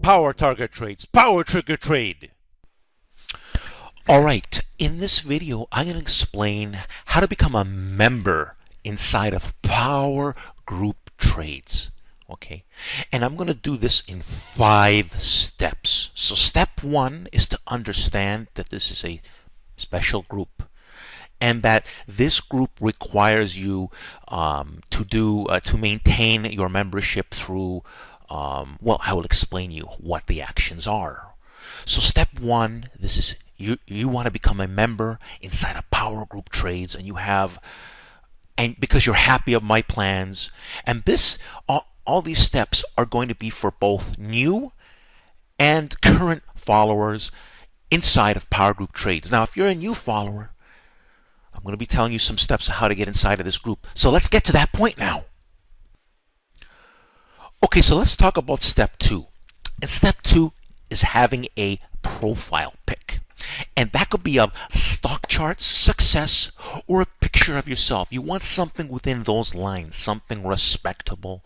Power target trades, power trigger trade. Alright, in this video I'm going to explain how to become a member inside of Power Group Trades. Okay, and I'm going to do this in 5 steps. So step 1 is to understand that this is a special group and that this group requires you to maintain your membership through well, I will explain you what the actions are. So step 1, this is you want to become a member inside of Power Group Trades, and because you're happy of my plans, and this all these steps are going to be for both new and current followers inside of Power Group Trades. Now, if you're a new follower, I'm going to be telling you some steps on how to get inside of this group. So let's get to that point now. Okay, so let's talk about step 2. And step 2 is having a profile pic. And that could be of stock charts, success, or a picture of yourself. You want something within those lines, something respectable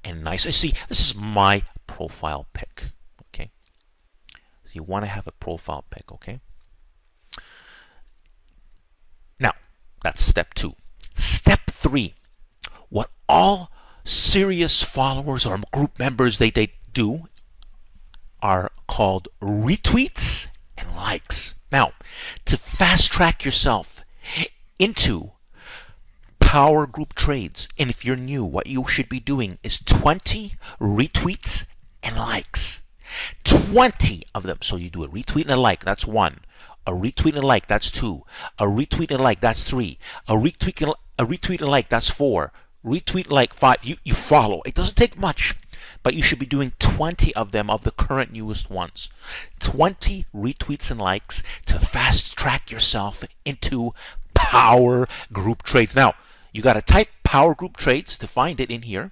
and nice. You see, this is my profile pic. Okay, so you want to have a profile pic. Okay. Now, that's step 2. Step 3, what all serious followers or group members they do are called retweets and likes. Now, to fast track yourself into Power Group Trades, and if you're new, what you should be doing is 20 retweets and likes. 20 of them. So you do a retweet and a like, that's 1. A retweet and a like, that's 2. A retweet and a like, that's 3. A retweet and a like, that's 4. Retweet and like 5. You follow. It doesn't take much, but you should be doing 20 of them, of the current newest ones. 20 retweets and likes to fast track yourself into Power Group Trades. Now, you got to type Power Group Trades to find it in here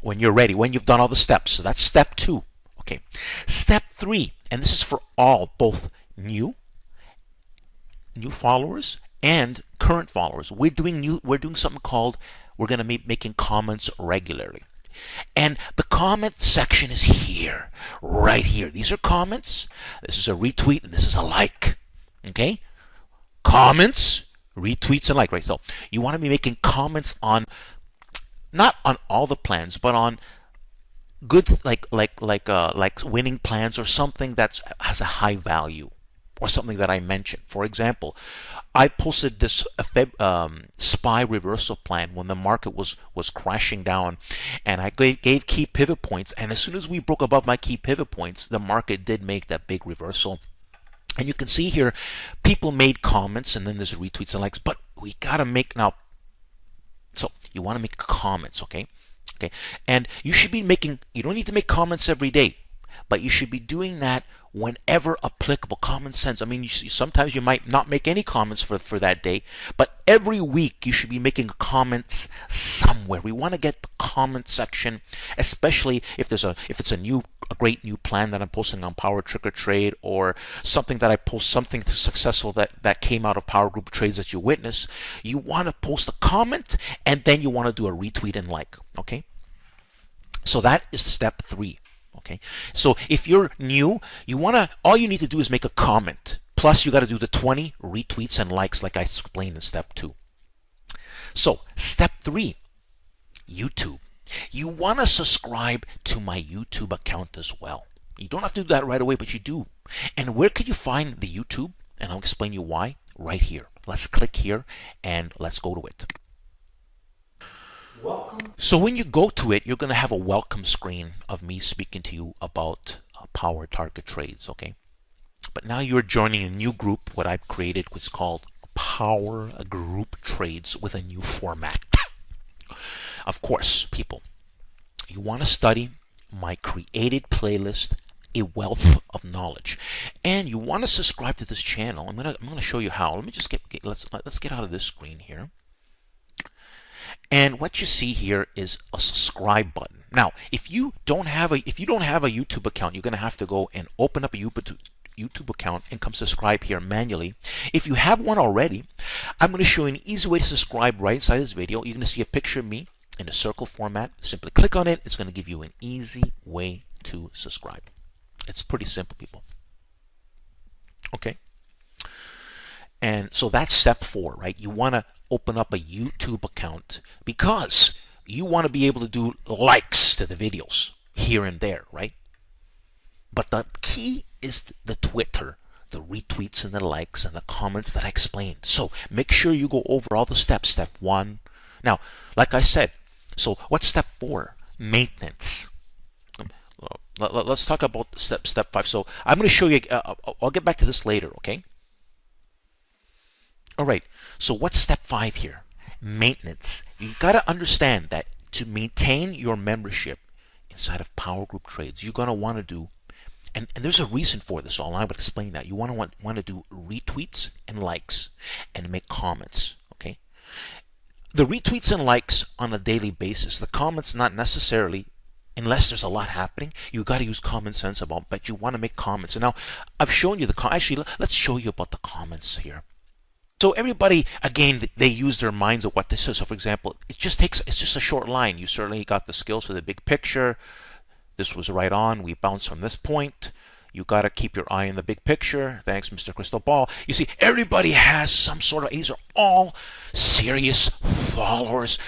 when you're ready, when you've done all the steps. So that's step 2. Okay. Step 3, and this is for all, both new followers and current followers. We're doing something called, we're going to be making comments regularly. And the comment section is here, right here. These are comments. This is a retweet, and this is a like. Okay? Comments, retweets, and like, right? So you want to be making comments on, not on all the plans, but on good, like winning plans or something that has a high value, or something that I mentioned. For example, I posted this SPY reversal plan when the market was crashing down, and I gave key pivot points, and as soon as we broke above my key pivot points, the market did make that big reversal. And you can see here, people made comments, and then there's retweets and likes, but we gotta make now. So you want to make comments, okay? Okay, and you should be making. You don't need to make comments every day, but you should be doing that whenever applicable. Common sense. I mean, sometimes you might not make any comments for that day, but every week you should be making comments somewhere. We want to get the comment section, especially if it's a great new plan that I'm posting on Power Trigger Trade, or something that I post, something successful that came out of Power Group Trades that you witness. You want to post a comment, and then you want to do a retweet and like. Okay, so that is step 3. Okay, so if you're new, all you need to do is make a comment. Plus, you got to do the 20 retweets and likes, like I explained in step 2. So, step 3, YouTube. You want to subscribe to my YouTube account as well. You don't have to do that right away, but you do. And where can you find the YouTube? And I'll explain you why right here. Let's click here and let's go to it. Welcome. So when you go to it, you're going to have a welcome screen of me speaking to you about Power Target Trades, okay? But now you're joining a new group, what I've created, which is called Power Group Trades, with a new format. Of course, people, you want to study my created playlist, A Wealth of Knowledge, and you want to subscribe to this channel. I'm gonna show you how. Let me just let's get out of this screen here. And what you see here is a subscribe button. Now, if you don't have a YouTube account, you're going to have to go and open up a YouTube account and come subscribe here manually. If you have one already, I'm going to show you an easy way to subscribe right inside this video. You're going to see a picture of me in a circle format. Simply click on it. It's going to give you an easy way to subscribe. It's pretty simple, people. Okay. And so that's step 4, right? You want to open up a YouTube account because you want to be able to do likes to the videos here and there, right? But the key is the Twitter, the retweets and the likes and the comments that I explained. So make sure you go over all the steps. Step 1. Now, like I said, so what's step 4? Maintenance. Let's talk about step 5. So I'm going to show you, I'll get back to this later, okay? All right, so what's step 5 here? Maintenance. You've got to understand that to maintain your membership inside of Power Group Trades, you're going to want to do, and there's a reason for this all, and I would explain that. You want to do retweets and likes and make comments, okay? The retweets and likes on a daily basis. The comments not necessarily, unless there's a lot happening. You got to use common sense about, but you want to make comments. And now I've shown you actually, let's show you about the comments here. So everybody, again, they use their minds of what this is. So for example, it's just a short line. You certainly got the skills for the big picture. This was right on. We bounced from this point. You got to keep your eye on the big picture. Thanks, Mr. Crystal Ball. You see, everybody has some sort of, these are all serious followers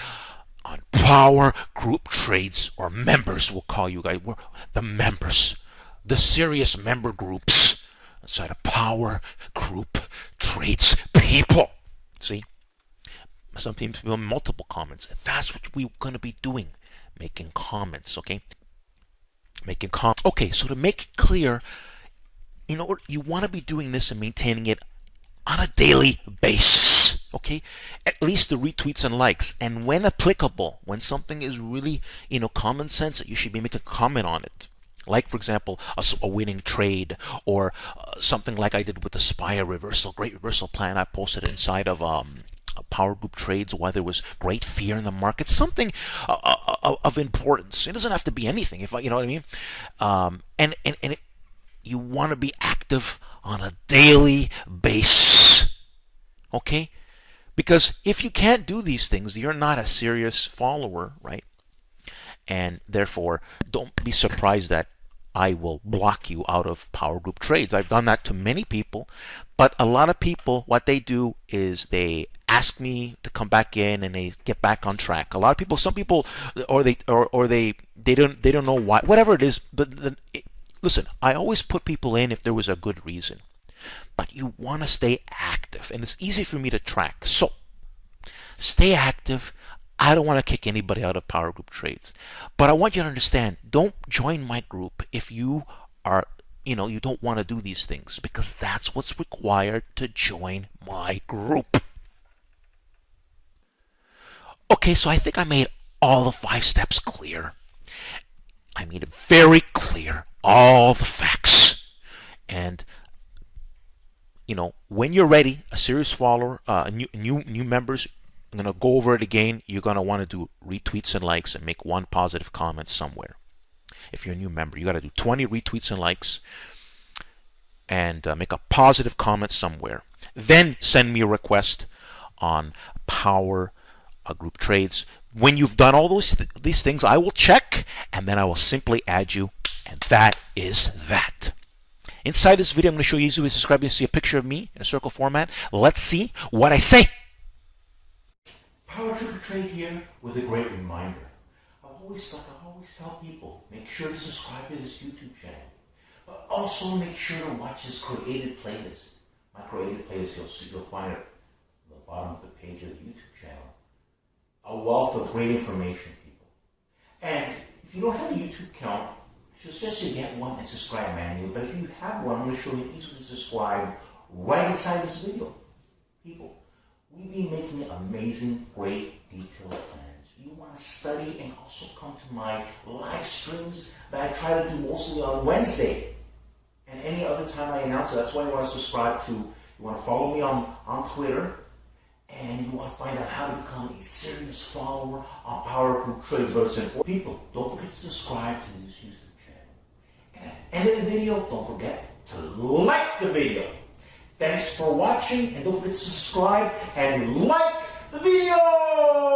on Power Group Trades, or members, we'll call you guys. We're the members, the serious member groups inside of Power Group Trades people. See, sometimes we have multiple comments. That's what we're going to be doing, making comments. Okay, making comments. Okay, so to make it clear, you want to be doing this and maintaining it on a daily basis. Okay, at least the retweets and likes, and when applicable, when something is really common sense, you should be making a comment on it. Like, for example, a winning trade, or something like I did with the SPY reversal, great reversal plan I posted inside of Power Group Trades, why there was great fear in the market, something of importance. It doesn't have to be anything, if you know what I mean. And you want to be active on a daily basis, okay? Because if you can't do these things, you're not a serious follower, right? And therefore, don't be surprised that I will block you out of Power Group Trades. I've done that to many people, but a lot of people, what they do is they ask me to come back in and they get back on track. A lot of people, some people, or they don't know why, whatever it is. But listen, I always put people in if there was a good reason. But you want to stay active, and it's easy for me to track. So stay active. I don't want to kick anybody out of Power Group Trades, but I want you to understand, don't join my group if you are, you don't want to do these things, because that's what's required to join my group. Okay, so I think I made all the 5 steps clear. I made it very clear, all the facts. And when you're ready, a serious follower, new members, I'm going to go over it again. You're going to want to do retweets and likes and make one positive comment somewhere. If you're a new member, you got to do 20 retweets and likes and make a positive comment somewhere. Then send me a request on Power Group Trades. When you've done all these things, I will check, and then I will simply add you, and that is that. Inside this video, I'm going to show you easy way to subscribe. You see a picture of me in a circle format. Let's see what I say. Power Group Trade here with a great reminder. I always tell people, make sure to subscribe to this YouTube channel, but also make sure to watch this created playlist. My created playlist, you'll find it at the bottom of the page of the YouTube channel. A wealth of great information, people. And if you don't have a YouTube account, just to get one and subscribe manually. But if you have one, I'm going to show you easily to subscribe right inside this video, people. We've been making amazing, great, detailed plans. You want to study and also come to my live streams that I try to do mostly on Wednesday. And any other time I announce it. That's why you want to subscribe to, you want to follow me on Twitter, and you want to find out how to become a serious follower on Power Group Trades. But it's important. People, don't forget to subscribe to this YouTube channel. And at the end of the video, don't forget to like the video. Thanks for watching, and don't forget to subscribe and like the video!